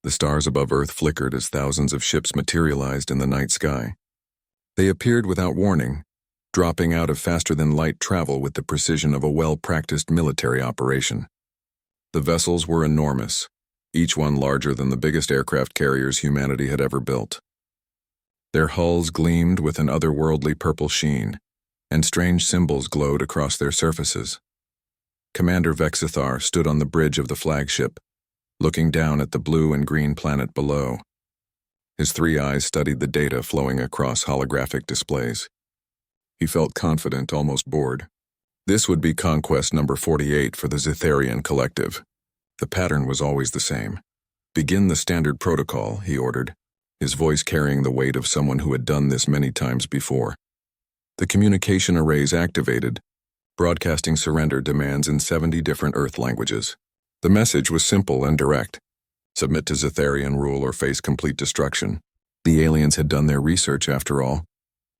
The stars above Earth flickered as thousands of ships materialized in the night sky. They appeared without warning, dropping out of faster-than-light travel with the precision of a well-practiced military operation. The vessels were enormous, each one larger than the biggest aircraft carriers humanity had ever built. Their hulls gleamed with an otherworldly purple sheen, and strange symbols glowed across their surfaces. Commander Vexithar stood on the bridge of the flagship, looking down at the blue and green planet below. His three eyes studied the data flowing across holographic displays. He felt confident, almost bored. This would be conquest number 48 for the Zetharian Collective. The pattern was always the same. "Begin the standard protocol," he ordered, his voice carrying the weight of someone who had done this many times before. The communication arrays activated, broadcasting surrender demands in 70 different Earth languages. The message was simple and direct. Submit to Zetharian rule or face complete destruction. The aliens had done their research, after all.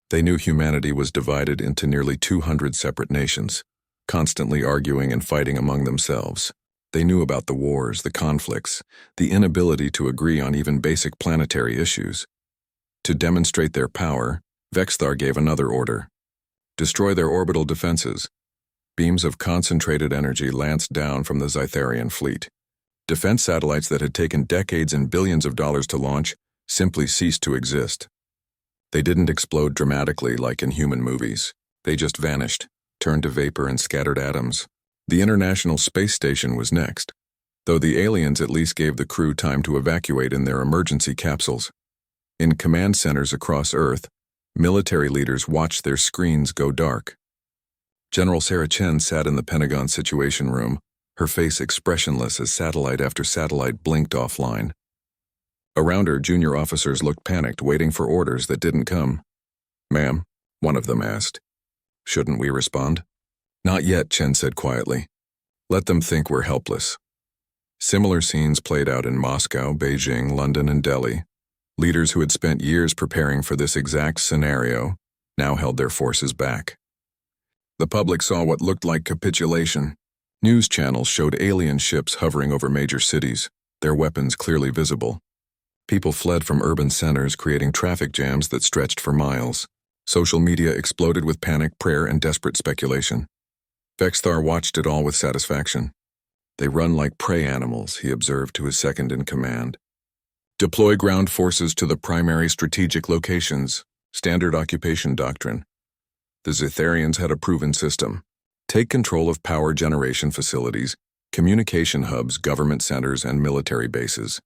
They knew humanity was divided into nearly 200 separate nations, constantly arguing and fighting among themselves. They knew about the wars, the conflicts, the inability to agree on even basic planetary issues. To demonstrate their power, Vexthar gave another order. Destroy their orbital defenses. Beams of concentrated energy lanced down from the Zetharian fleet. Defense satellites that had taken decades and billions of dollars to launch simply ceased to exist. They didn't explode dramatically like in human movies. They just vanished, turned to vapor and scattered atoms. The International Space Station was next, though the aliens at least gave the crew time to evacuate in their emergency capsules. In command centers across Earth, military leaders watched their screens go dark. General Sarah Chen sat in the Pentagon Situation Room, her face expressionless as satellite after satellite blinked offline. Around her, junior officers looked panicked, waiting for orders that didn't come. "Ma'am," one of them asked. "Shouldn't we respond?" "Not yet," Chen said quietly. "Let them think we're helpless." Similar scenes played out in Moscow, Beijing, London, and Delhi. Leaders who had spent years preparing for this exact scenario now held their forces back. The public saw what looked like capitulation. News channels showed alien ships hovering over major cities, their weapons clearly visible. People fled from urban centers, creating traffic jams that stretched for miles. Social media exploded with panic, prayer, and desperate speculation. Vexthar watched it all with satisfaction. "They run like prey animals," he observed to his second-in-command. "Deploy ground forces to the primary strategic locations. Standard occupation doctrine." The Zetharians had a proven system. Take control of power generation facilities, communication hubs, government centers, and military bases.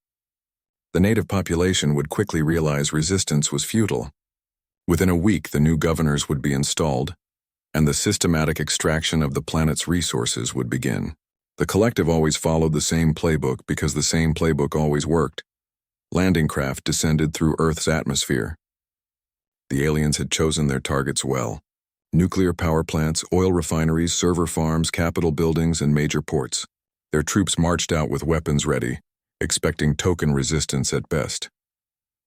The native population would quickly realize resistance was futile. Within a week, the new governors would be installed, and the systematic extraction of the planet's resources would begin. The collective always followed the same playbook because the same playbook always worked. Landing craft descended through Earth's atmosphere. The aliens had chosen their targets well. Nuclear power plants, oil refineries, server farms, capitol buildings, and major ports. Their troops marched out with weapons ready, expecting token resistance at best.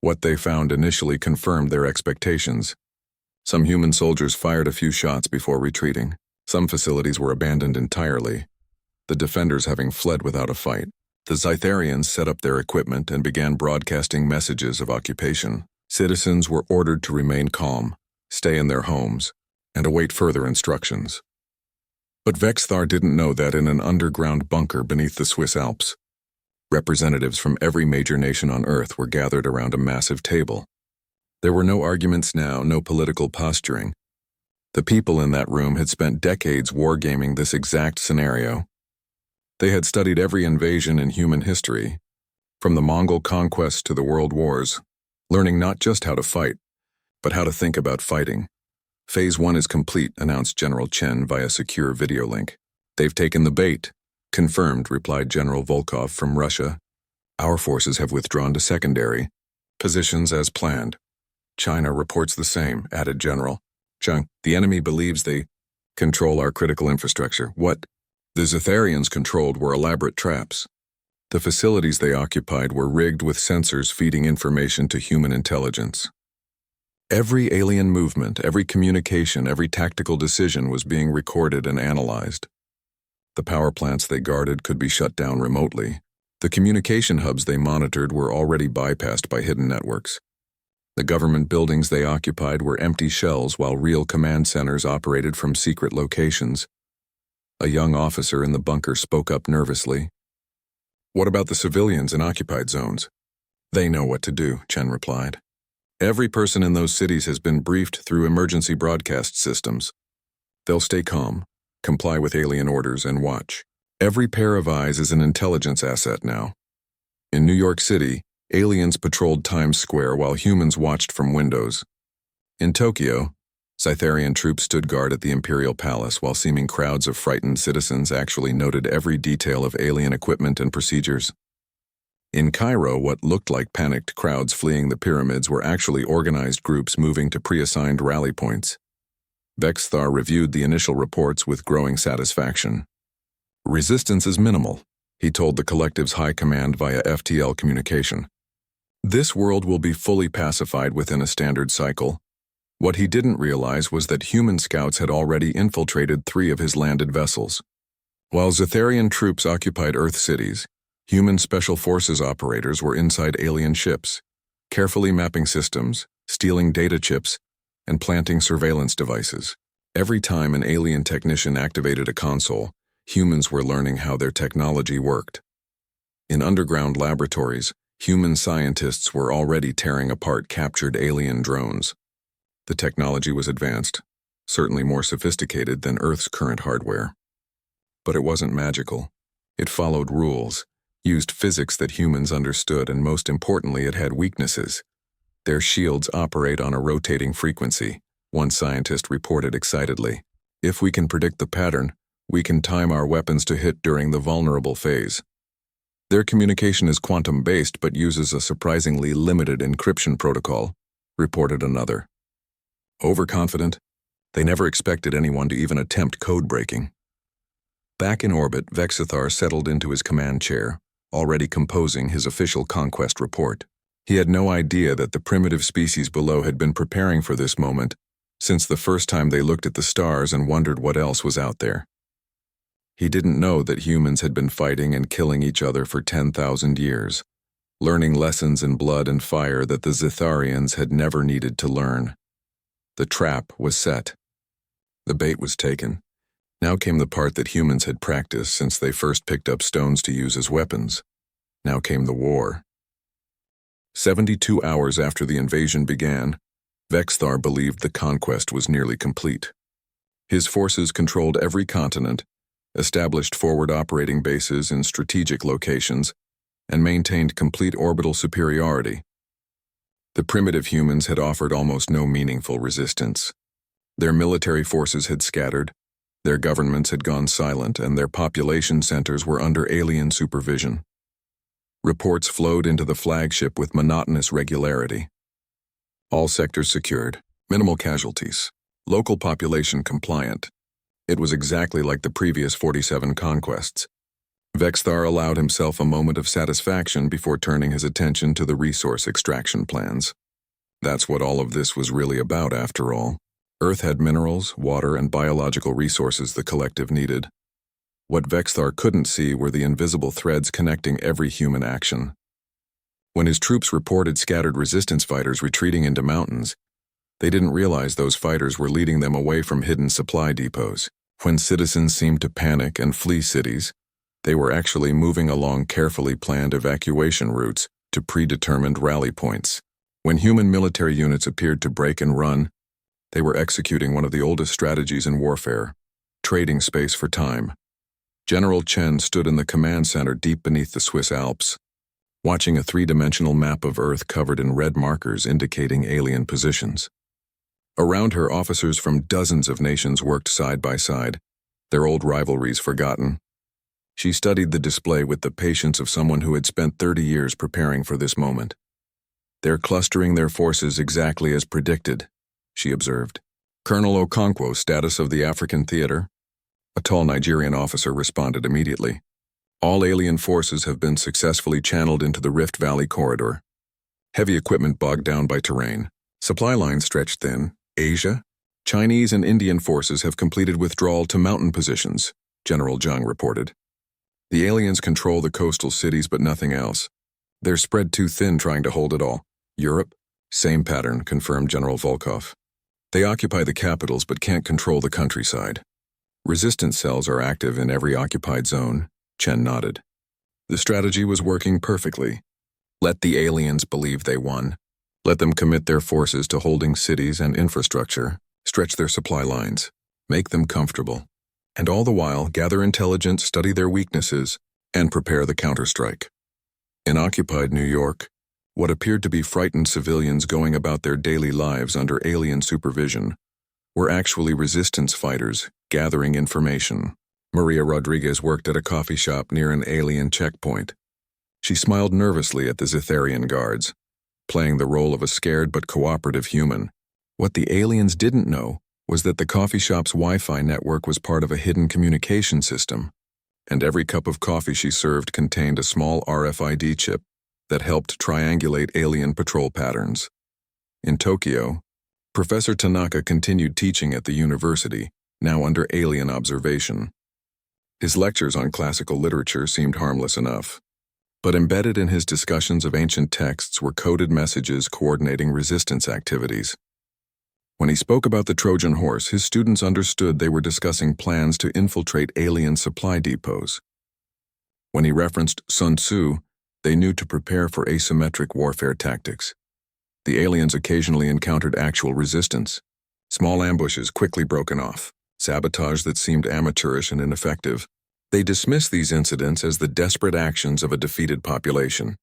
What they found initially confirmed their expectations. Some human soldiers fired a few shots before retreating. Some facilities were abandoned entirely, the defenders having fled without a fight. The Zetharians set up their equipment and began broadcasting messages of occupation. Citizens were ordered to remain calm, stay in their homes, and await further instructions. But Vexthar didn't know that in an underground bunker beneath the Swiss Alps, representatives from every major nation on Earth were gathered around a massive table. There were no arguments now, no political posturing. The people in that room had spent decades wargaming this exact scenario. They had studied every invasion in human history, from the Mongol conquest to the World Wars, learning not just how to fight, but how to think about fighting. "Phase 1 is complete," announced General Chen via secure video link. "They've taken the bait." "Confirmed," replied General Volkov from Russia. "Our forces have withdrawn to secondary positions as planned." "China reports the same," added General Chung. "The enemy believes they control our critical infrastructure." "What the Zetharians controlled were elaborate traps. The facilities they occupied were rigged with sensors feeding information to human intelligence. Every alien movement, every communication, every tactical decision was being recorded and analyzed. The power plants they guarded could be shut down remotely. The communication hubs they monitored were already bypassed by hidden networks. The government buildings they occupied were empty shells while real command centers operated from secret locations. A young officer in the bunker spoke up nervously. "What about the civilians in occupied zones?" "They know what to do," Chen replied. "Every person in those cities has been briefed through emergency broadcast systems. They'll stay calm, comply with alien orders, and watch. Every pair of eyes is an intelligence asset now." In New York City, aliens patrolled Times Square while humans watched from windows. In Tokyo, Cytherian troops stood guard at the Imperial Palace while seeming crowds of frightened citizens actually noted every detail of alien equipment and procedures. In Cairo, what looked like panicked crowds fleeing the pyramids were actually organized groups moving to pre-assigned rally points. Vexthar reviewed the initial reports with growing satisfaction. "Resistance is minimal," he told the collective's high command via FTL communication. "This world will be fully pacified within a standard cycle." What he didn't realize was that human scouts had already infiltrated 3 of his landed vessels. While Zetharian troops occupied Earth cities, human special forces operators were inside alien ships, carefully mapping systems, stealing data chips, and planting surveillance devices. Every time an alien technician activated a console, humans were learning how their technology worked. In underground laboratories, human scientists were already tearing apart captured alien drones. The technology was advanced, certainly more sophisticated than Earth's current hardware. But it wasn't magical. It followed rules, used physics that humans understood, and most importantly, it had weaknesses. "Their shields operate on a rotating frequency," one scientist reported excitedly. "If we can predict the pattern, we can time our weapons to hit during the vulnerable phase. Their communication is quantum-based but uses a surprisingly limited encryption protocol," reported another. Overconfident, they never expected anyone to even attempt code breaking. Back in orbit, Vexithar settled into his command chair, already composing his official conquest report. He had no idea that the primitive species below had been preparing for this moment since the first time they looked at the stars and wondered what else was out there. He didn't know that humans had been fighting and killing each other for 10,000 years, learning lessons in blood and fire that the Zetharians had never needed to learn. The trap was set. The bait was taken. Now came the part that humans had practiced since they first picked up stones to use as weapons. Now came the war. 72 hours after the invasion began, Vexthar believed the conquest was nearly complete. His forces controlled every continent, established forward operating bases in strategic locations, and maintained complete orbital superiority. The primitive humans had offered almost no meaningful resistance. Their military forces had scattered, their governments had gone silent, and their population centers were under alien supervision. Reports flowed into the flagship with monotonous regularity. All sectors secured, minimal casualties, local population compliant. It was exactly like the previous 47 conquests. Vexthar allowed himself a moment of satisfaction before turning his attention to the resource extraction plans. That's what all of this was really about, after all. Earth had minerals, water, and biological resources the collective needed. What Vexthar couldn't see were the invisible threads connecting every human action. When his troops reported scattered resistance fighters retreating into mountains, they didn't realize those fighters were leading them away from hidden supply depots. When citizens seemed to panic and flee cities, they were actually moving along carefully planned evacuation routes to predetermined rally points. When human military units appeared to break and run, they were executing one of the oldest strategies in warfare, trading space for time. General Chen stood in the command center deep beneath the Swiss Alps, watching a 3-dimensional map of Earth covered in red markers indicating alien positions. Around her, officers from dozens of nations worked side by side, their old rivalries forgotten. She studied the display with the patience of someone who had spent 30 years preparing for this moment. "They're clustering their forces exactly as predicted," she observed. "Colonel Okonkwo, status of the African theater?" A tall Nigerian officer responded immediately. "All alien forces have been successfully channeled into the Rift Valley corridor. Heavy equipment bogged down by terrain. Supply lines stretched thin. Asia, Chinese and Indian forces have completed withdrawal to mountain positions," General Zhang reported. The aliens control the coastal cities but nothing else. They're spread too thin trying to hold it all. Europe? Same pattern, confirmed General Volkov. They occupy the capitals but can't control the countryside. Resistance cells are active in every occupied zone, Chen nodded. The strategy was working perfectly. Let the aliens believe they won. Let them commit their forces to holding cities and infrastructure, stretch their supply lines, make them comfortable, and all the while gather intelligence, study their weaknesses, and prepare the counterstrike. In occupied New York, what appeared to be frightened civilians going about their daily lives under alien supervision were actually resistance fighters gathering information. Maria Rodriguez worked at a coffee shop near an alien checkpoint. She smiled nervously at the Zetharian guards, playing the role of a scared but cooperative human. What the aliens didn't know was that the coffee shop's Wi-Fi network was part of a hidden communication system, and every cup of coffee she served contained a small RFID chip that helped triangulate alien patrol patterns. In Tokyo, Professor Tanaka continued teaching at the university, now under alien observation. His lectures on classical literature seemed harmless enough, but embedded in his discussions of ancient texts were coded messages coordinating resistance activities. When he spoke about the Trojan horse, his students understood they were discussing plans to infiltrate alien supply depots. When he referenced Sun Tzu, they knew to prepare for asymmetric warfare tactics. The aliens occasionally encountered actual resistance, small ambushes quickly broken off, sabotage that seemed amateurish and ineffective. They dismissed these incidents as the desperate actions of a defeated population.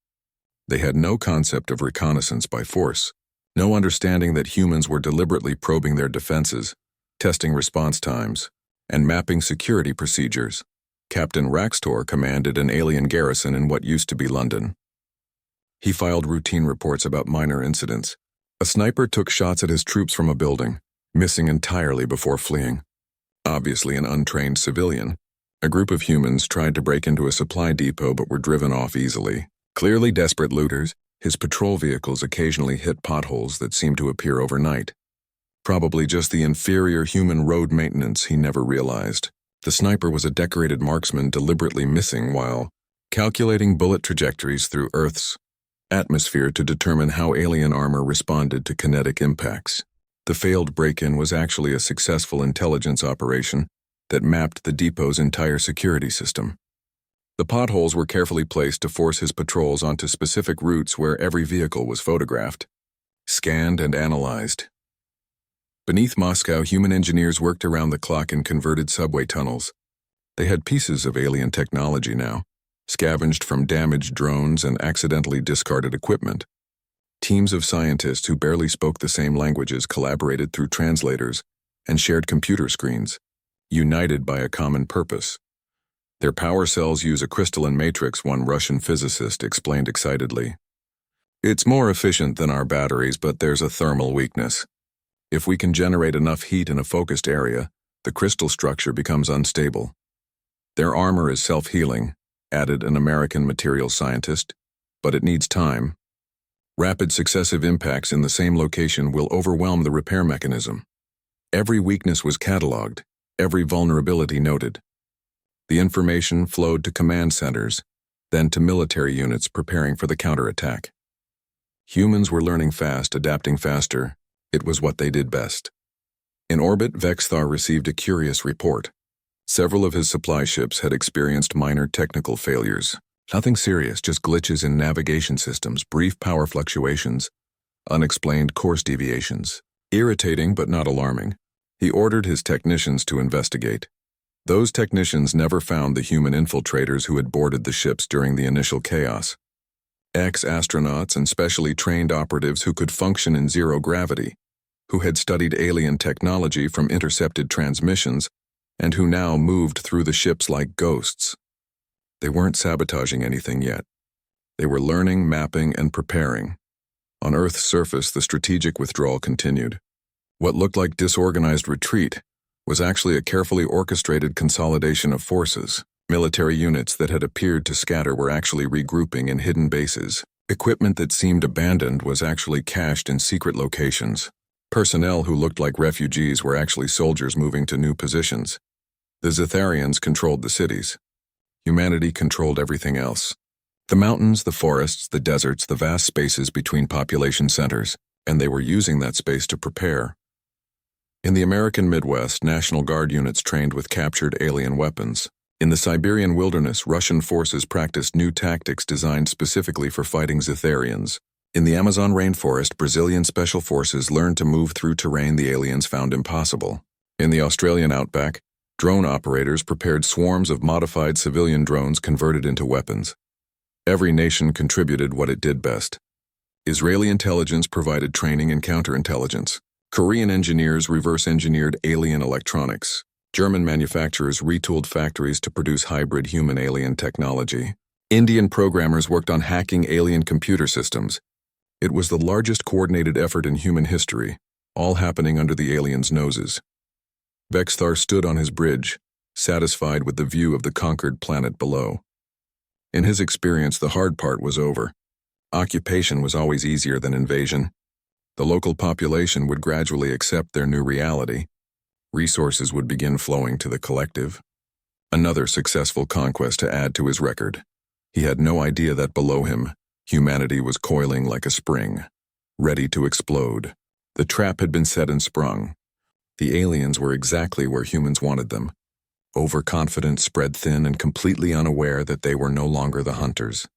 They had no concept of reconnaissance by force, no understanding that humans were deliberately probing their defenses, testing response times, and mapping security procedures. Captain Raxtor commanded an alien garrison in what used to be London. He filed routine reports about minor incidents. A sniper took shots at his troops from a building, missing entirely before fleeing. Obviously an untrained civilian. A group of humans tried to break into a supply depot but were driven off easily. Clearly desperate looters, his patrol vehicles occasionally hit potholes that seemed to appear overnight. Probably just the inferior human road maintenance he never realized. The sniper was a decorated marksman deliberately missing while calculating bullet trajectories through Earth's atmosphere to determine how alien armor responded to kinetic impacts. The failed break-in was actually a successful intelligence operation that mapped the depot's entire security system. The potholes were carefully placed to force his patrols onto specific routes where every vehicle was photographed, scanned, and analyzed. Beneath Moscow, human engineers worked around the clock in converted subway tunnels. They had pieces of alien technology now, scavenged from damaged drones and accidentally discarded equipment. Teams of scientists who barely spoke the same languages collaborated through translators and shared computer screens, united by a common purpose. Their power cells use a crystalline matrix, one Russian physicist explained excitedly. It's more efficient than our batteries, but there's a thermal weakness. If we can generate enough heat in a focused area, the crystal structure becomes unstable. Their armor is self-healing, added an American materials scientist, but it needs time. Rapid successive impacts in the same location will overwhelm the repair mechanism. Every weakness was cataloged, every vulnerability noted. The information flowed to command centers, then to military units preparing for the counterattack. Humans were learning fast, adapting faster. It was what they did best. In orbit, Vexthar received a curious report. Several of his supply ships had experienced minor technical failures. Nothing serious, just glitches in navigation systems, brief power fluctuations, unexplained course deviations. Irritating but not alarming. He ordered his technicians to investigate. Those technicians never found the human infiltrators who had boarded the ships during the initial chaos. Ex-astronauts and specially trained operatives who could function in zero gravity, who had studied alien technology from intercepted transmissions, and who now moved through the ships like ghosts. They weren't sabotaging anything yet. They were learning, mapping, and preparing. On Earth's surface, the strategic withdrawal continued. What looked like disorganized retreat was actually a carefully orchestrated consolidation of forces. Military units that had appeared to scatter were actually regrouping in hidden bases. Equipment that seemed abandoned was actually cached in secret locations. Personnel who looked like refugees were actually soldiers moving to new positions. The Zetharians controlled the cities. Humanity controlled everything else. The mountains, the forests, the deserts, the vast spaces between population centers, and they were using that space to prepare. In the American Midwest, National Guard units trained with captured alien weapons. In the Siberian wilderness, Russian forces practiced new tactics designed specifically for fighting Zetharians. In the Amazon rainforest, Brazilian special forces learned to move through terrain the aliens found impossible. In the Australian outback, drone operators prepared swarms of modified civilian drones converted into weapons. Every nation contributed what it did best. Israeli intelligence provided training in counterintelligence. Korean engineers reverse-engineered alien electronics. German manufacturers retooled factories to produce hybrid human-alien technology. Indian programmers worked on hacking alien computer systems. It was the largest coordinated effort in human history, all happening under the aliens' noses. Vexthar stood on his bridge, satisfied with the view of the conquered planet below. In his experience, the hard part was over. Occupation was always easier than invasion. The local population would gradually accept their new reality. Resources would begin flowing to the collective. Another successful conquest to add to his record. He had no idea that below him, humanity was coiling like a spring, ready to explode. The trap had been set and sprung. The aliens were exactly where humans wanted them. Overconfident, spread thin, and completely unaware that they were no longer the hunters.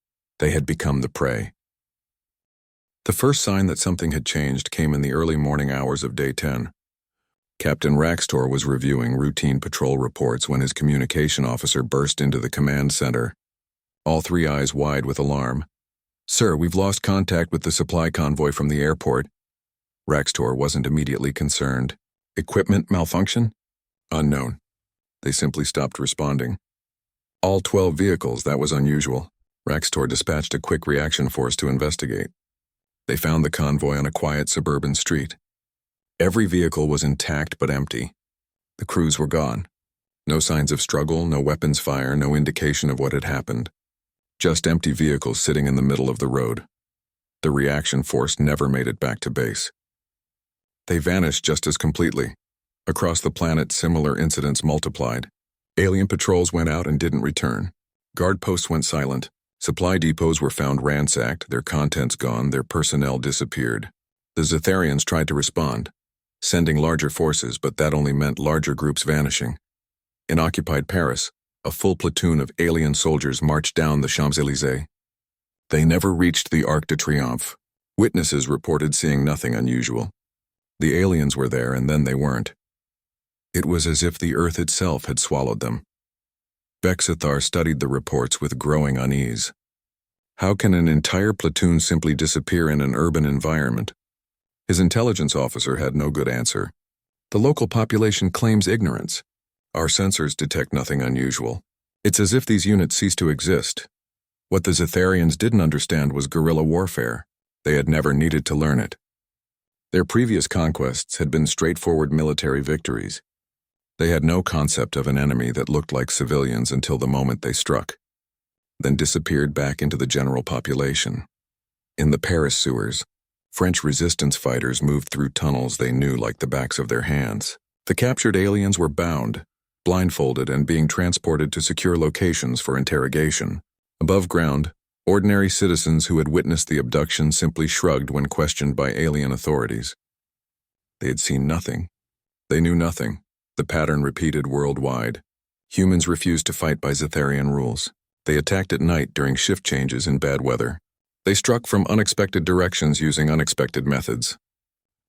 They had become the prey. The first sign that something had changed came in the early morning hours of Day 10. Captain Raxtor was reviewing routine patrol reports when his communication officer burst into the command center, all three eyes wide with alarm. "Sir, we've lost contact with the supply convoy from the airport." Raxtor wasn't immediately concerned. "Equipment malfunction?" "Unknown." They simply stopped responding. "All 12 vehicles, that was unusual." Raxtor dispatched a quick reaction force to investigate. They found the convoy on a quiet suburban street. Every vehicle was intact but empty. The crews were gone. No signs of struggle, no weapons fire, no indication of what had happened. Just empty vehicles sitting in the middle of the road. The reaction force never made it back to base. They vanished just as completely. Across the planet, similar incidents multiplied. Alien patrols went out and didn't return. Guard posts went silent. Supply depots were found ransacked, their contents gone, their personnel disappeared. The Zetharians tried to respond, sending larger forces, but that only meant larger groups vanishing. In occupied Paris, a full platoon of alien soldiers marched down the Champs-Élysées. They never reached the Arc de Triomphe. Witnesses reported seeing nothing unusual. The aliens were there, and then they weren't. It was as if the Earth itself had swallowed them. Vexthar studied the reports with growing unease. How can an entire platoon simply disappear in an urban environment? His intelligence officer had no good answer. The local population claims ignorance. Our sensors detect nothing unusual. It's as if these units ceased to exist. What the Zetharians didn't understand was guerrilla warfare. They had never needed to learn it. Their previous conquests had been straightforward military victories. They had no concept of an enemy that looked like civilians until the moment they struck, then disappeared back into the general population. In the Paris sewers, French resistance fighters moved through tunnels they knew like the backs of their hands. The captured aliens were bound, blindfolded, and being transported to secure locations for interrogation. Above ground, ordinary citizens who had witnessed the abduction simply shrugged when questioned by alien authorities. They had seen nothing. They knew nothing. The pattern repeated worldwide. Humans refused to fight by Zetharian rules. They attacked at night during shift changes in bad weather. They struck from unexpected directions using unexpected methods.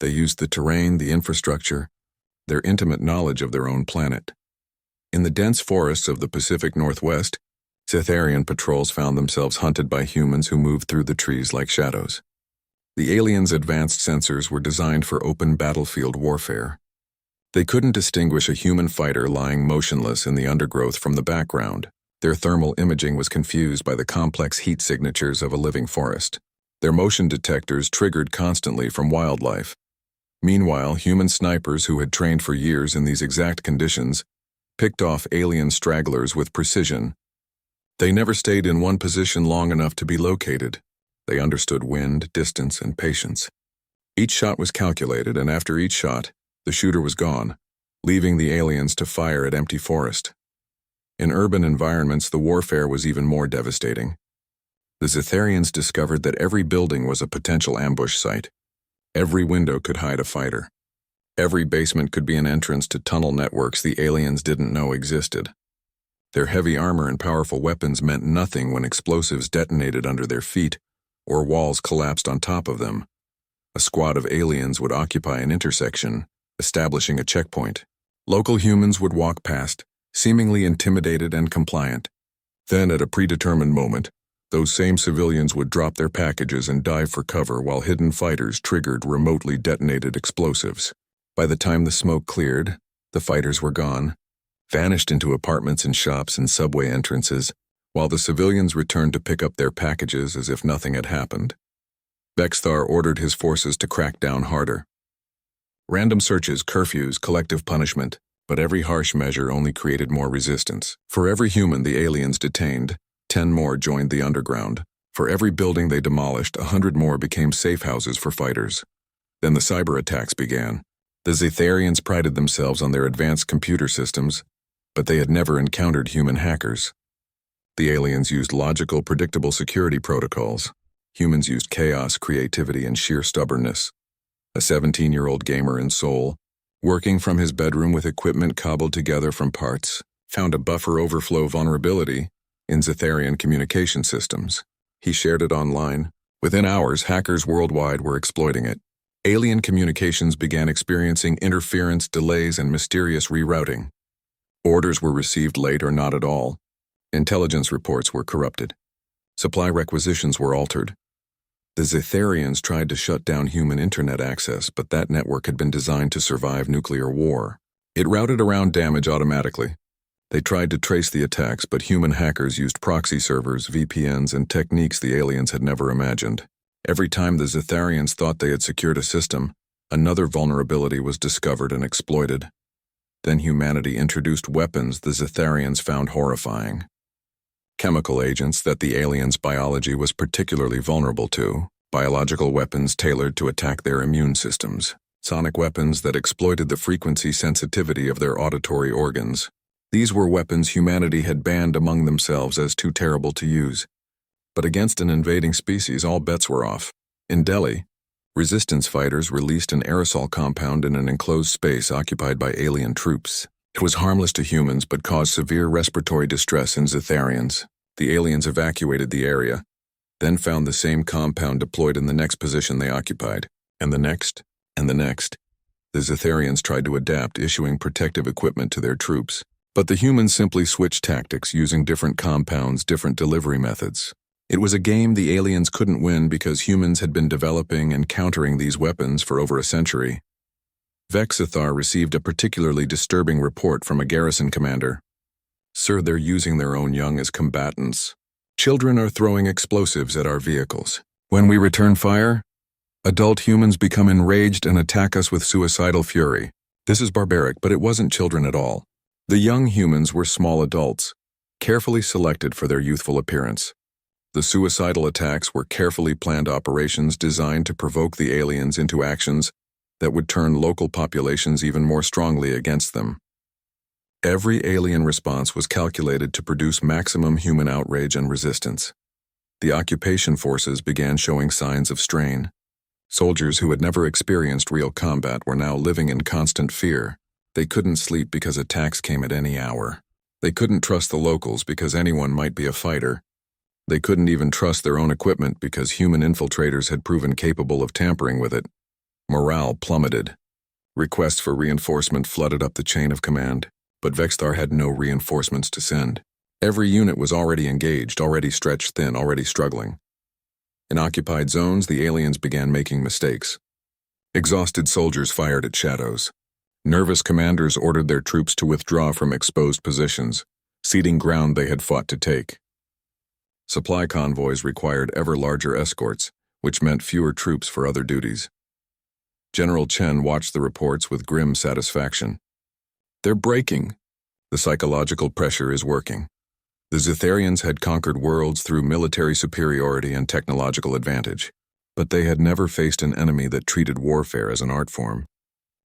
They used the terrain, the infrastructure, their intimate knowledge of their own planet. In the dense forests of the Pacific Northwest, Zetharian patrols found themselves hunted by humans who moved through the trees like shadows. The aliens' advanced sensors were designed for open battlefield warfare. They couldn't distinguish a human fighter lying motionless in the undergrowth from the background. Their thermal imaging was confused by the complex heat signatures of a living forest. Their motion detectors triggered constantly from wildlife. Meanwhile, human snipers who had trained for years in these exact conditions picked off alien stragglers with precision. They never stayed in one position long enough to be located. They understood wind, distance, and patience. Each shot was calculated, and after each shot, the shooter was gone, leaving the aliens to fire at empty forest. In urban environments, the warfare was even more devastating. The Zetharians discovered that every building was a potential ambush site. Every window could hide a fighter. Every basement could be an entrance to tunnel networks the aliens didn't know existed. Their heavy armor and powerful weapons meant nothing when explosives detonated under their feet or walls collapsed on top of them. A squad of aliens would occupy an intersection, establishing a checkpoint. Local humans would walk past, seemingly intimidated and compliant. Then, at a predetermined moment, those same civilians would drop their packages and dive for cover while hidden fighters triggered remotely detonated explosives. By the time the smoke cleared, the fighters were gone, vanished into apartments and shops and subway entrances, while the civilians returned to pick up their packages as if nothing had happened. Vexthar ordered his forces to crack down harder. Random searches, curfews, collective punishment, but every harsh measure only created more resistance. For every human the aliens detained, 10 more joined the underground. For every building they demolished, 100 more became safe houses for fighters. Then the cyber attacks began. The Zetharians prided themselves on their advanced computer systems, but they had never encountered human hackers. The aliens used logical, predictable security protocols. Humans used chaos, creativity, and sheer stubbornness. A 17-year-old gamer in Seoul, working from his bedroom with equipment cobbled together from parts, found a buffer overflow vulnerability in Zetharian communication systems. He shared it online. Within hours, hackers worldwide were exploiting it. Alien communications began experiencing interference, delays, and mysterious rerouting. Orders were received late or not at all. Intelligence reports were corrupted. Supply requisitions were altered. The Zetharians tried to shut down human internet access, but that network had been designed to survive nuclear war. It routed around damage automatically. They tried to trace the attacks, but human hackers used proxy servers, VPNs, and techniques the aliens had never imagined. Every time the Zetharians thought they had secured a system, another vulnerability was discovered and exploited. Then humanity introduced weapons the Zetharians found horrifying. Chemical agents that the aliens' biology was particularly vulnerable to, biological weapons tailored to attack their immune systems, sonic weapons that exploited the frequency sensitivity of their auditory organs. These were weapons humanity had banned among themselves as too terrible to use. But against an invading species, all bets were off. In Delhi, resistance fighters released an aerosol compound in an enclosed space occupied by alien troops. It was harmless to humans but caused severe respiratory distress in Zetharians. The aliens evacuated the area, then found the same compound deployed in the next position they occupied, and the next, and the next. The Zetharians tried to adapt, issuing protective equipment to their troops. But the humans simply switched tactics, using different compounds, different delivery methods. It was a game the aliens couldn't win because humans had been developing and countering these weapons for over a century. Vexthar received a particularly disturbing report from a garrison commander. "Sir, they're using their own young as combatants. Children are throwing explosives at our vehicles. When we return fire, adult humans become enraged and attack us with suicidal fury. This is barbaric, but it wasn't children at all. The young humans were small adults, carefully selected for their youthful appearance. The suicidal attacks were carefully planned operations designed to provoke the aliens into actions that would turn local populations even more strongly against them. Every alien response was calculated to produce maximum human outrage and resistance. The occupation forces began showing signs of strain. Soldiers who had never experienced real combat were now living in constant fear. They couldn't sleep because attacks came at any hour. They couldn't trust the locals because anyone might be a fighter. They couldn't even trust their own equipment because human infiltrators had proven capable of tampering with it. Morale plummeted. Requests for reinforcement flooded up the chain of command, but Vexthar had no reinforcements to send. Every unit was already engaged, already stretched thin, already struggling. In occupied zones, the aliens began making mistakes. Exhausted soldiers fired at shadows. Nervous commanders ordered their troops to withdraw from exposed positions, ceding ground they had fought to take. Supply convoys required ever larger escorts, which meant fewer troops for other duties. General Chen watched the reports with grim satisfaction. "They're breaking. The psychological pressure is working." The Zetharians had conquered worlds through military superiority and technological advantage, but they had never faced an enemy that treated warfare as an art form,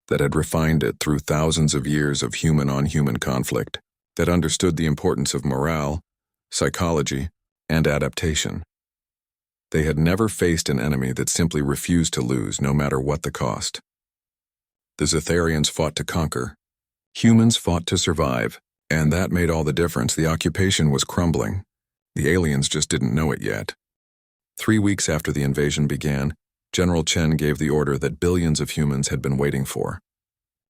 that had refined it through thousands of years of human-on-human conflict. that understood the importance of morale, psychology, and adaptation. They had never faced an enemy that simply refused to lose no matter what the cost. The Zetharians fought to conquer. Humans fought to survive, and that made all the difference. The occupation was crumbling. The aliens just didn't know it yet. 3 weeks after the invasion began, General Chen gave the order that billions of humans had been waiting for.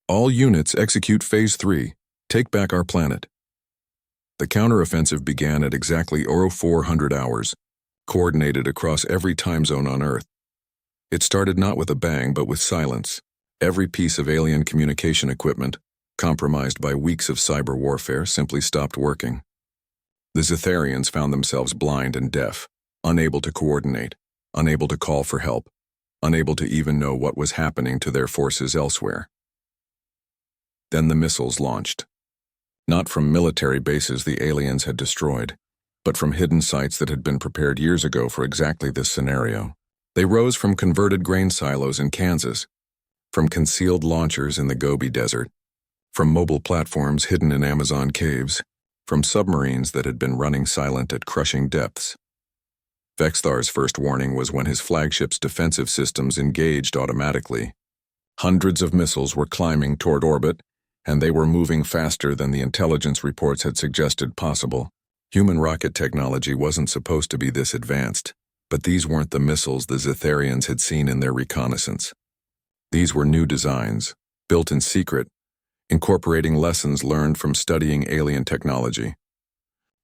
All units execute Phase 3. Take back our planet. The counteroffensive began at exactly 0400 hours, coordinated across every time zone on Earth. It started not with a bang, but with silence. Every piece of alien communication equipment, compromised by weeks of cyber warfare, simply stopped working. The Zetharians found themselves blind and deaf, unable to coordinate, unable to call for help, unable to even know what was happening to their forces elsewhere. Then the missiles launched. Not from military bases the aliens had destroyed, but from hidden sites that had been prepared years ago for exactly this scenario. They rose from converted grain silos in Kansas, from concealed launchers in the Gobi Desert, from mobile platforms hidden in Amazon caves, from submarines that had been running silent at crushing depths. Vexthar's first warning was when his flagship's defensive systems engaged automatically. Hundreds of missiles were climbing toward orbit, and they were moving faster than the intelligence reports had suggested possible. Human rocket technology wasn't supposed to be this advanced, but these weren't the missiles the Zetharians had seen in their reconnaissance. These were new designs, built in secret, incorporating lessons learned from studying alien technology.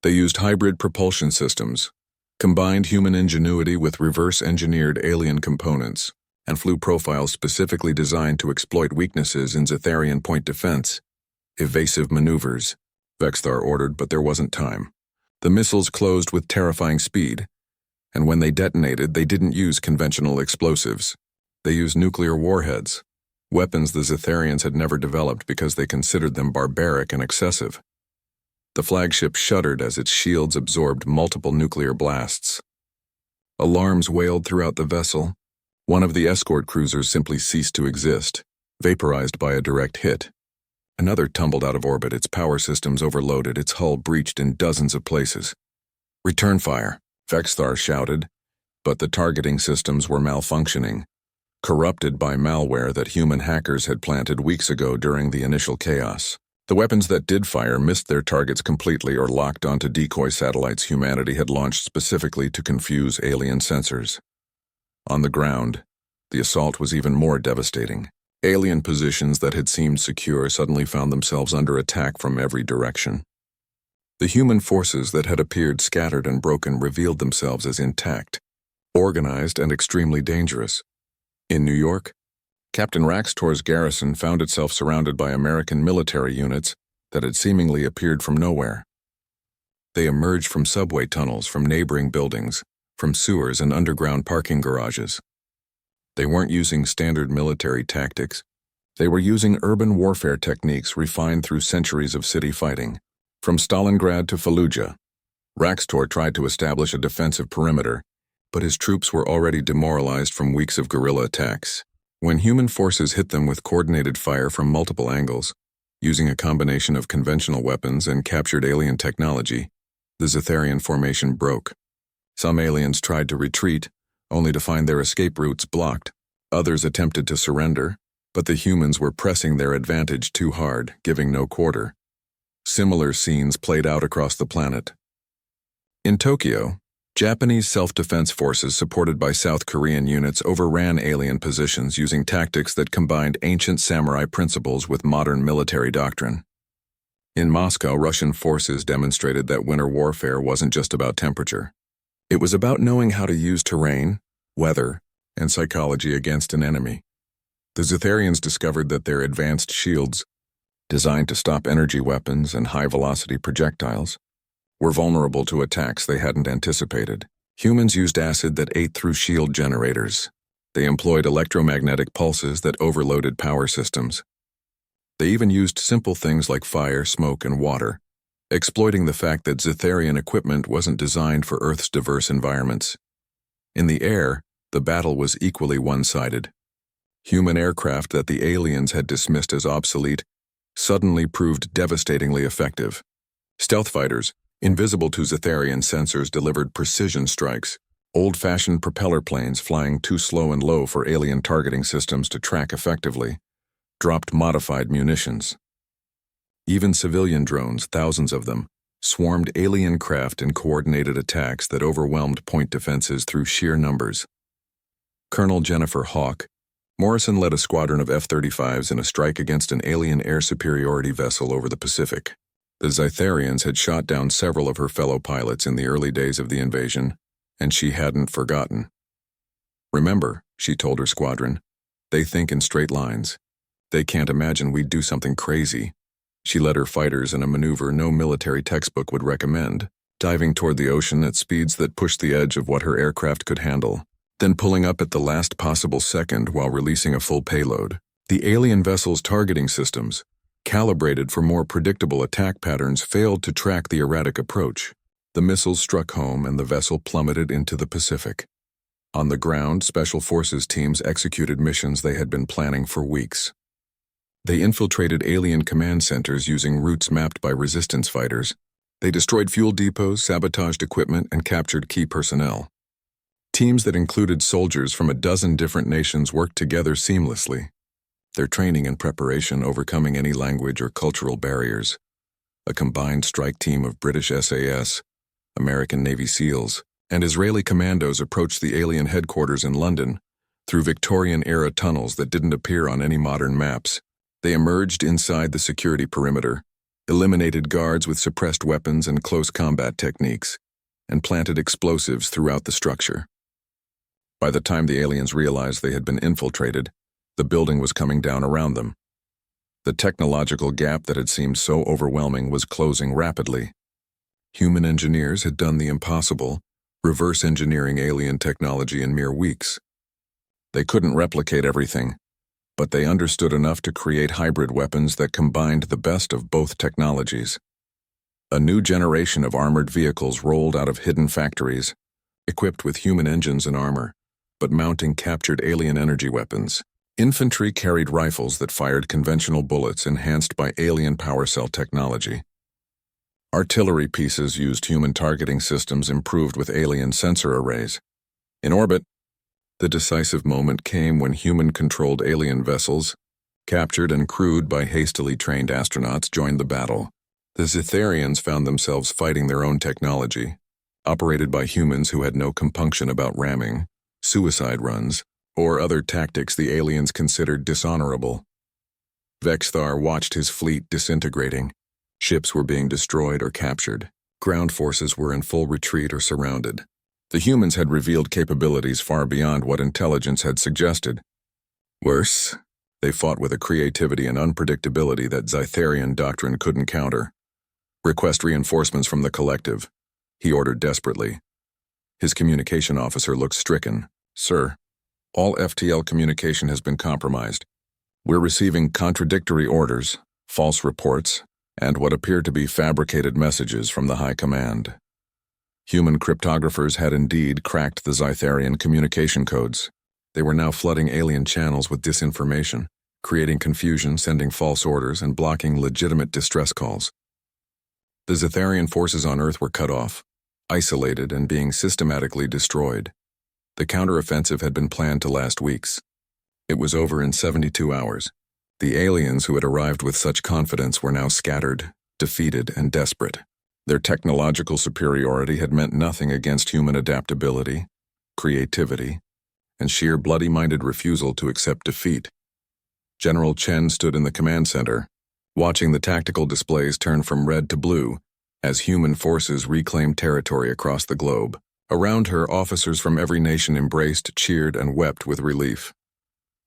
They used hybrid propulsion systems, combined human ingenuity with reverse-engineered alien components, and flew profiles specifically designed to exploit weaknesses in Zetharian point defense. Evasive maneuvers, Vexthar ordered, but there wasn't time. The missiles closed with terrifying speed, and when they detonated, they didn't use conventional explosives. They used nuclear warheads, weapons the Zetharians had never developed because they considered them barbaric and excessive. The flagship shuddered as its shields absorbed multiple nuclear blasts. Alarms wailed throughout the vessel. One of the escort cruisers simply ceased to exist, vaporized by a direct hit. Another tumbled out of orbit, its power systems overloaded, its hull breached in dozens of places. "Return fire," Vexthar shouted, but the targeting systems were malfunctioning, corrupted by malware that human hackers had planted weeks ago during the initial chaos. The weapons that did fire missed their targets completely or locked onto decoy satellites humanity had launched specifically to confuse alien sensors. On the ground, the assault was even more devastating. Alien positions that had seemed secure suddenly found themselves under attack from every direction. The human forces that had appeared scattered and broken revealed themselves as intact, organized, and extremely dangerous. In New York, Captain Raxtor's garrison found itself surrounded by American military units that had seemingly appeared from nowhere. They emerged from subway tunnels, from neighboring buildings, from sewers and underground parking garages. They weren't using standard military tactics. They were using urban warfare techniques refined through centuries of city fighting. From Stalingrad to Fallujah, Raxtor tried to establish a defensive perimeter, but his troops were already demoralized from weeks of guerrilla attacks. When human forces hit them with coordinated fire from multiple angles, using a combination of conventional weapons and captured alien technology, the Zetharian formation broke. Some aliens tried to retreat, only to find their escape routes blocked. Others attempted to surrender, but the humans were pressing their advantage too hard, giving no quarter. Similar scenes played out across the planet. In Tokyo, Japanese self-defense forces supported by South Korean units overran alien positions using tactics that combined ancient samurai principles with modern military doctrine. In Moscow, Russian forces demonstrated that winter warfare wasn't just about temperature. It was about knowing how to use terrain, weather, and psychology against an enemy. The Zetharians discovered that their advanced shields, designed to stop energy weapons and high-velocity projectiles, were vulnerable to attacks they hadn't anticipated. Humans used acid that ate through shield generators. They employed electromagnetic pulses that overloaded power systems. They even used simple things like fire, smoke, and water, exploiting the fact that Zetharian equipment wasn't designed for Earth's diverse environments. In the air, the battle was equally one-sided. Human aircraft that the aliens had dismissed as obsolete suddenly proved devastatingly effective. Stealth fighters, invisible to Zetharian sensors, delivered precision strikes. Old-fashioned propeller planes flying too slow and low for alien targeting systems to track effectively dropped modified munitions. Even civilian drones, thousands of them, swarmed alien craft in coordinated attacks that overwhelmed point defenses through sheer numbers. Colonel Jennifer Hawk Morrison led a squadron of F-35s in a strike against an alien air superiority vessel over the Pacific. The Zetharians had shot down several of her fellow pilots in the early days of the invasion, and she hadn't forgotten. "Remember," she told her squadron, "they think in straight lines. They can't imagine we'd do something crazy." She led her fighters in a maneuver no military textbook would recommend, diving toward the ocean at speeds that pushed the edge of what her aircraft could handle, then pulling up at the last possible second while releasing a full payload. The alien vessel's targeting systems, calibrated for more predictable attack patterns, failed to track the erratic approach. The missiles struck home and the vessel plummeted into the Pacific. On the ground, Special Forces teams executed missions they had been planning for weeks. They infiltrated alien command centers using routes mapped by resistance fighters. They destroyed fuel depots, sabotaged equipment, and captured key personnel. Teams that included soldiers from a dozen different nations worked together seamlessly, their training and preparation overcoming any language or cultural barriers. A combined strike team of British SAS, American Navy SEALs, and Israeli commandos approached the alien headquarters in London through Victorian-era tunnels that didn't appear on any modern maps. They emerged inside the security perimeter, eliminated guards with suppressed weapons and close combat techniques, and planted explosives throughout the structure. By the time the aliens realized they had been infiltrated, the building was coming down around them. The technological gap that had seemed so overwhelming was closing rapidly. Human engineers had done the impossible, reverse engineering alien technology in mere weeks. They couldn't replicate everything, but they understood enough to create hybrid weapons that combined the best of both technologies. A new generation of armored vehicles rolled out of hidden factories, equipped with human engines and armor, but mounting captured alien energy weapons. Infantry carried rifles that fired conventional bullets enhanced by alien power cell technology. Artillery pieces used human targeting systems improved with alien sensor arrays. In orbit, the decisive moment came when human-controlled alien vessels, captured and crewed by hastily trained astronauts, joined the battle. The Zetharians found themselves fighting their own technology, operated by humans who had no compunction about ramming, suicide runs, or other tactics the aliens considered dishonorable. Vexthar watched his fleet disintegrating. Ships were being destroyed or captured. Ground forces were in full retreat or surrounded. The humans had revealed capabilities far beyond what intelligence had suggested. Worse, they fought with a creativity and unpredictability that Zetharian doctrine couldn't counter. "Request reinforcements from the collective," he ordered desperately. His communication officer looked stricken. "Sir, all FTL communication has been compromised. We're receiving contradictory orders, false reports, and what appear to be fabricated messages from the High Command." Human cryptographers had indeed cracked the Zetharian communication codes. They were now flooding alien channels with disinformation, creating confusion, sending false orders, and blocking legitimate distress calls. The Zetharian forces on Earth were cut off, isolated, and being systematically destroyed. The counteroffensive had been planned to last weeks. It was over in 72 hours. The aliens who had arrived with such confidence were now scattered, defeated, and desperate. Their technological superiority had meant nothing against human adaptability, creativity, and sheer bloody-minded refusal to accept defeat. General Chen stood in the command center, watching the tactical displays turn from red to blue as human forces reclaimed territory across the globe. Around her, officers from every nation embraced, cheered, and wept with relief.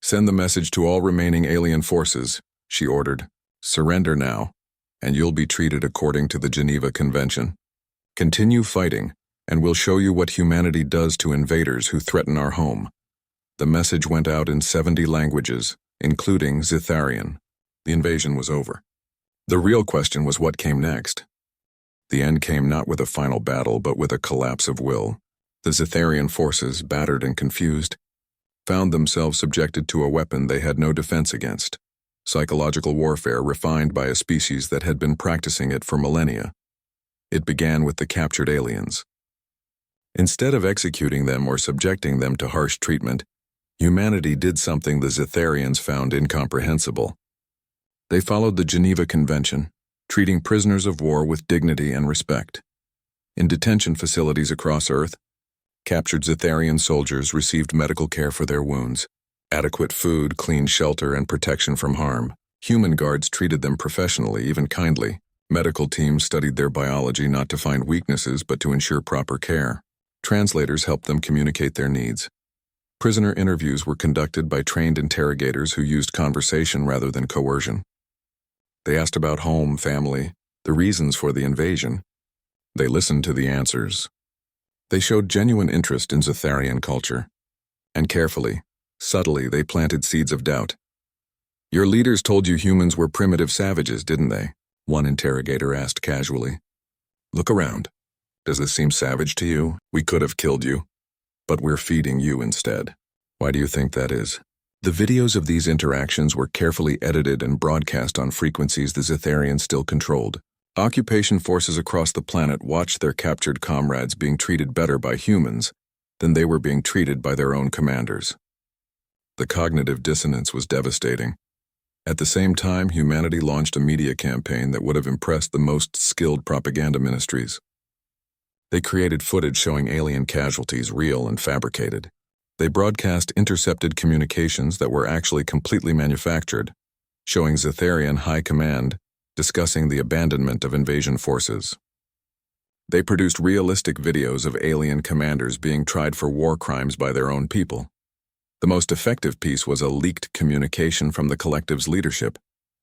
"Send the message to all remaining alien forces," she ordered. "Surrender now, and you'll be treated according to the Geneva Convention. Continue fighting, and we'll show you what humanity does to invaders who threaten our home." The message went out in 70 languages, including Zetharian. The invasion was over. The real question was what came next. The end came not with a final battle, but with a collapse of will. The Zetharian forces, battered and confused, found themselves subjected to a weapon they had no defense against. Psychological warfare refined by a species that had been practicing it for millennia. It began with the captured aliens. Instead of executing them or subjecting them to harsh treatment, humanity did something the Zetharians found incomprehensible. They followed the Geneva Convention, treating prisoners of war with dignity and respect. In detention facilities across Earth, captured Zetharian soldiers received medical care for their wounds, adequate food, clean shelter, and protection from harm. Human guards treated them professionally, even kindly. Medical teams studied their biology not to find weaknesses but to ensure proper care. Translators helped them communicate their needs. Prisoner interviews were conducted by trained interrogators who used conversation rather than coercion. They asked about home, family, the reasons for the invasion. They listened to the answers. They showed genuine interest in Zetharian culture. And carefully, subtly, they planted seeds of doubt. "Your leaders told you humans were primitive savages, didn't they?" one interrogator asked casually. "Look around. Does this seem savage to you? We could have killed you, but we're feeding you instead. Why do you think that is?" The videos of these interactions were carefully edited and broadcast on frequencies the Zetharians still controlled. Occupation forces across the planet watched their captured comrades being treated better by humans than they were being treated by their own commanders. The cognitive dissonance was devastating. At the same time, humanity launched a media campaign that would have impressed the most skilled propaganda ministries. They created footage showing alien casualties, real and fabricated. They broadcast intercepted communications that were actually completely manufactured, showing Zetharian high command discussing the abandonment of invasion forces. They produced realistic videos of alien commanders being tried for war crimes by their own people. The most effective piece was a leaked communication from the collective's leadership,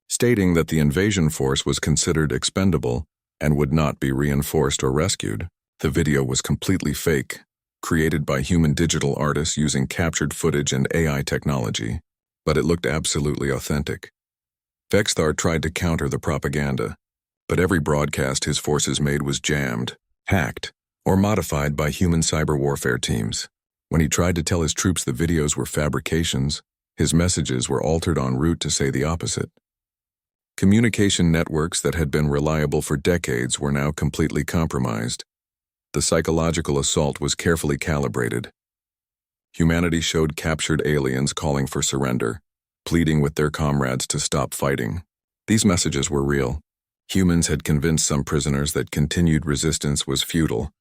stating that the invasion force was considered expendable and would not be reinforced or rescued. The video was completely fake, created by human digital artists using captured footage and AI technology, but it looked absolutely authentic. Vexthar tried to counter the propaganda, but every broadcast his forces made was jammed, hacked, or modified by human cyber warfare teams. When he tried to tell his troops the videos were fabrications, his messages were altered en route to say the opposite. Communication networks that had been reliable for decades were now completely compromised. The psychological assault was carefully calibrated. Humanity showed captured aliens calling for surrender, pleading with their comrades to stop fighting. These messages were real. Humans had convinced some prisoners that continued resistance was futile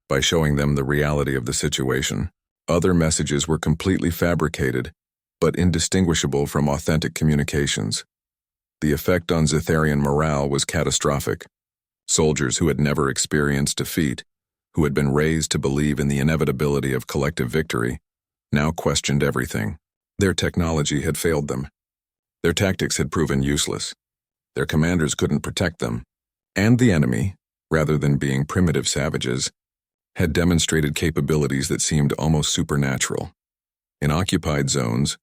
by showing them the reality of the situation. Other messages were completely fabricated, but indistinguishable from authentic communications. The effect on Zetharian morale was catastrophic. Soldiers who had never experienced defeat, who had been raised to believe in the inevitability of collective victory, now questioned everything. Their technology had failed them. Their tactics had proven useless. Their commanders couldn't protect them. And the enemy, rather than being primitive savages, had demonstrated capabilities that seemed almost supernatural. In occupied zones,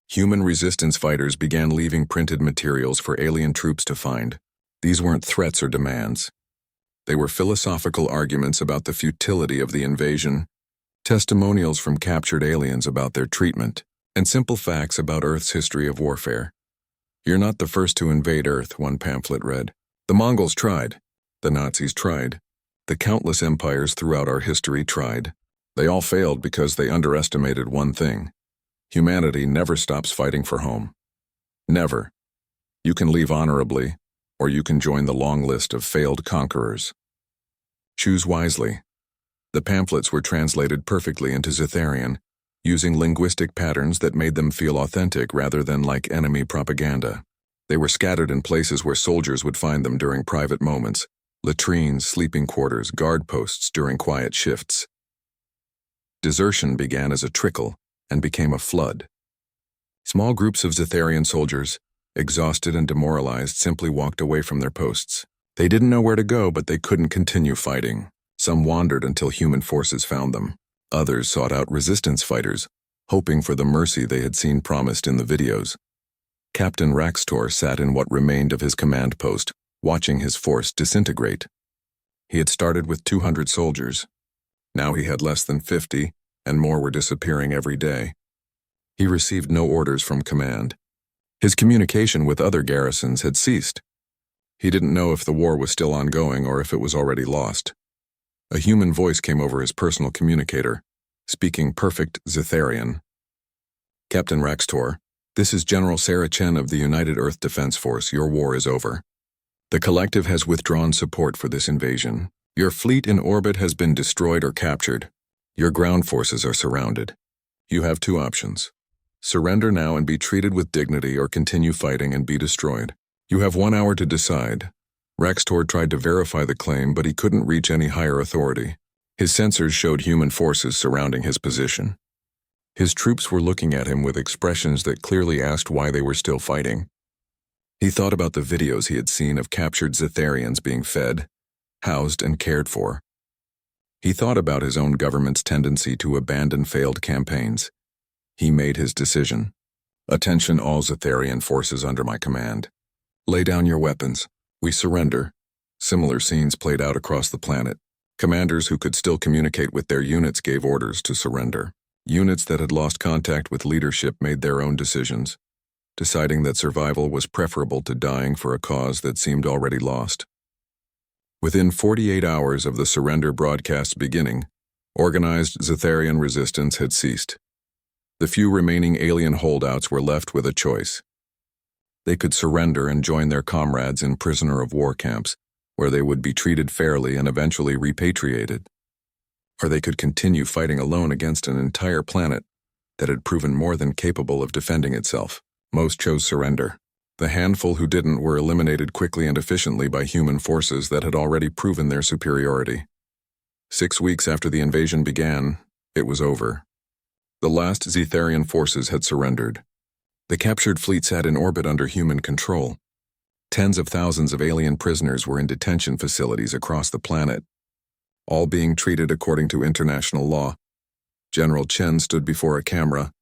human resistance fighters began leaving printed materials for alien troops to find. These weren't threats or demands. They were philosophical arguments about the futility of the invasion, testimonials from captured aliens about their treatment, and simple facts about Earth's history of warfare. "You're not the first to invade Earth," one pamphlet read. "The Mongols tried. The Nazis tried. The countless empires throughout our history tried. They all failed because they underestimated one thing. Humanity never stops fighting for home. Never. You can leave honorably, or you can join the long list of failed conquerors. Choose wisely." The pamphlets were translated perfectly into Zetharian, using linguistic patterns that made them feel authentic rather than like enemy propaganda. They were scattered in places where soldiers would find them during private moments: latrines, sleeping quarters, guard posts during quiet shifts. Desertion began as a trickle and became a flood. Small groups of Zetharian soldiers, exhausted and demoralized, simply walked away from their posts. They didn't know where to go, but they couldn't continue fighting. Some wandered until human forces found them. Others sought out resistance fighters, hoping for the mercy they had seen promised in the videos. Captain Raxtor sat in what remained of his command post, watching his force disintegrate. He had started with 200 soldiers. Now he had less than 50, and more were disappearing every day. He received no orders from command. His communication with other garrisons had ceased. He didn't know if the war was still ongoing or if it was already lost. A human voice came over his personal communicator, speaking perfect Zitharian. "Captain Raxtor, this is General Sarah Chen of the United Earth Defense Force. Your war is over. The collective has withdrawn support for this invasion. Your fleet in orbit has been destroyed or captured. Your ground forces are surrounded. You have two options. Surrender now and be treated with dignity, or continue fighting and be destroyed. You have 1 hour to decide." Raxtor tried to verify the claim, but he couldn't reach any higher authority. His sensors showed human forces surrounding his position. His troops were looking at him with expressions that clearly asked why they were still fighting. He thought about the videos he had seen of captured Zitharians being fed, housed, and cared for. He thought about his own government's tendency to abandon failed campaigns. He made his decision. "Attention all Zitharian forces under my command. Lay down your weapons. We surrender." Similar scenes played out across the planet. Commanders who could still communicate with their units gave orders to surrender. Units that had lost contact with leadership made their own decisions, deciding that survival was preferable to dying for a cause that seemed already lost. Within 48 hours of the surrender broadcast's beginning, organized Zitharian resistance had ceased. The few remaining alien holdouts were left with a choice. They could surrender and join their comrades in prisoner of war camps, where they would be treated fairly and eventually repatriated. Or they could continue fighting alone against an entire planet that had proven more than capable of defending itself. Most chose surrender. The handful who didn't were eliminated quickly and efficiently by human forces that had already proven their superiority. 6 weeks after the invasion began, it was over. The last Zitharian forces had surrendered. The captured fleet sat in orbit under human control. Tens of thousands of alien prisoners were in detention facilities across the planet, all being treated according to international law. General Chen stood before a camera,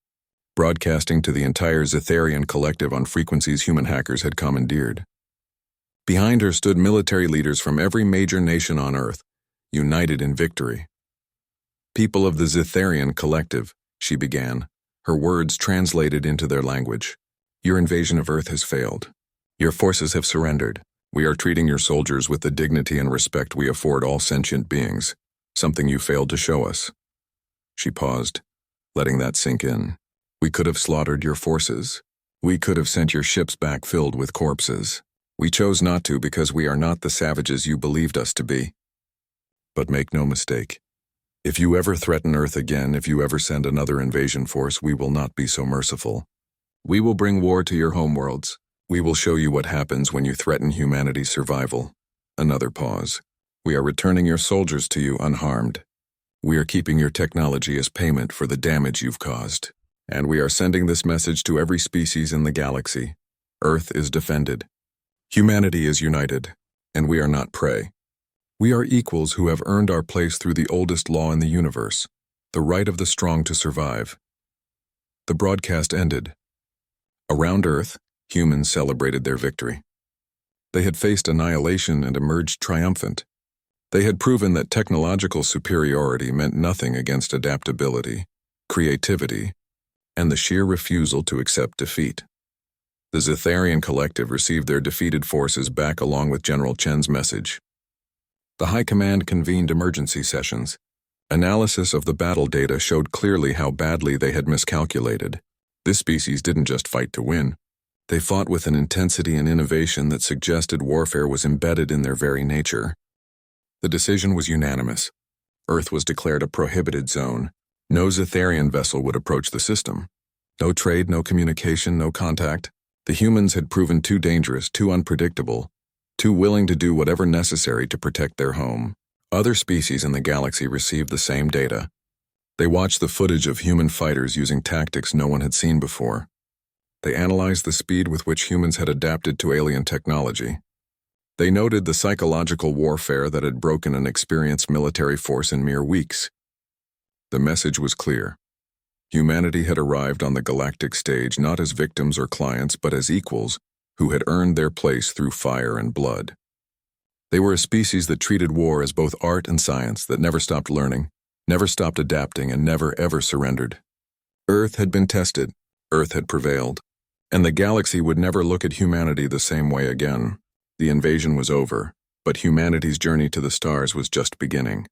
broadcasting to the entire Zitharian collective on frequencies human hackers had commandeered. Behind her stood military leaders from every major nation on Earth, united in victory. "People of the Zitharian collective," she began, her words translated into their language. "Your invasion of Earth has failed. Your forces have surrendered. We are treating your soldiers with the dignity and respect we afford all sentient beings, something you failed to show us." She paused, letting that sink in. "We could have slaughtered your forces. We could have sent your ships back filled with corpses. We chose not to because we are not the savages you believed us to be. But make no mistake. If you ever threaten Earth again, if you ever send another invasion force, we will not be so merciful. We will bring war to your homeworlds. We will show you what happens when you threaten humanity's survival." Another pause. "We are returning your soldiers to you unharmed. We are keeping your technology as payment for the damage you've caused. And we are sending this message to every species in the galaxy. Earth is defended. Humanity is united, and we are not prey. We are equals who have earned our place through the oldest law in the universe, the right of the strong to survive." The broadcast ended. Around Earth, humans celebrated their victory. They had faced annihilation and emerged triumphant. They had proven that technological superiority meant nothing against adaptability, creativity, and the sheer refusal to accept defeat. The Zitharian collective received their defeated forces back along with General Chen's message. The High Command convened emergency sessions. Analysis of the battle data showed clearly how badly they had miscalculated. This species didn't just fight to win. They fought with an intensity and innovation that suggested warfare was embedded in their very nature. The decision was unanimous. Earth was declared a prohibited zone. No Zitharian vessel would approach the system. No trade, no communication, no contact. The humans had proven too dangerous, too unpredictable, too willing to do whatever necessary to protect their home. Other species in the galaxy received the same data. They watched the footage of human fighters using tactics no one had seen before. They analyzed the speed with which humans had adapted to alien technology. They noted the psychological warfare that had broken an experienced military force in mere weeks. The message was clear. Humanity had arrived on the galactic stage not as victims or clients, but as equals who had earned their place through fire and blood. They were a species that treated war as both art and science, that never stopped learning, never stopped adapting, and never ever surrendered. Earth had been tested, Earth had prevailed, and the galaxy would never look at humanity the same way again. The invasion was over, but humanity's journey to the stars was just beginning.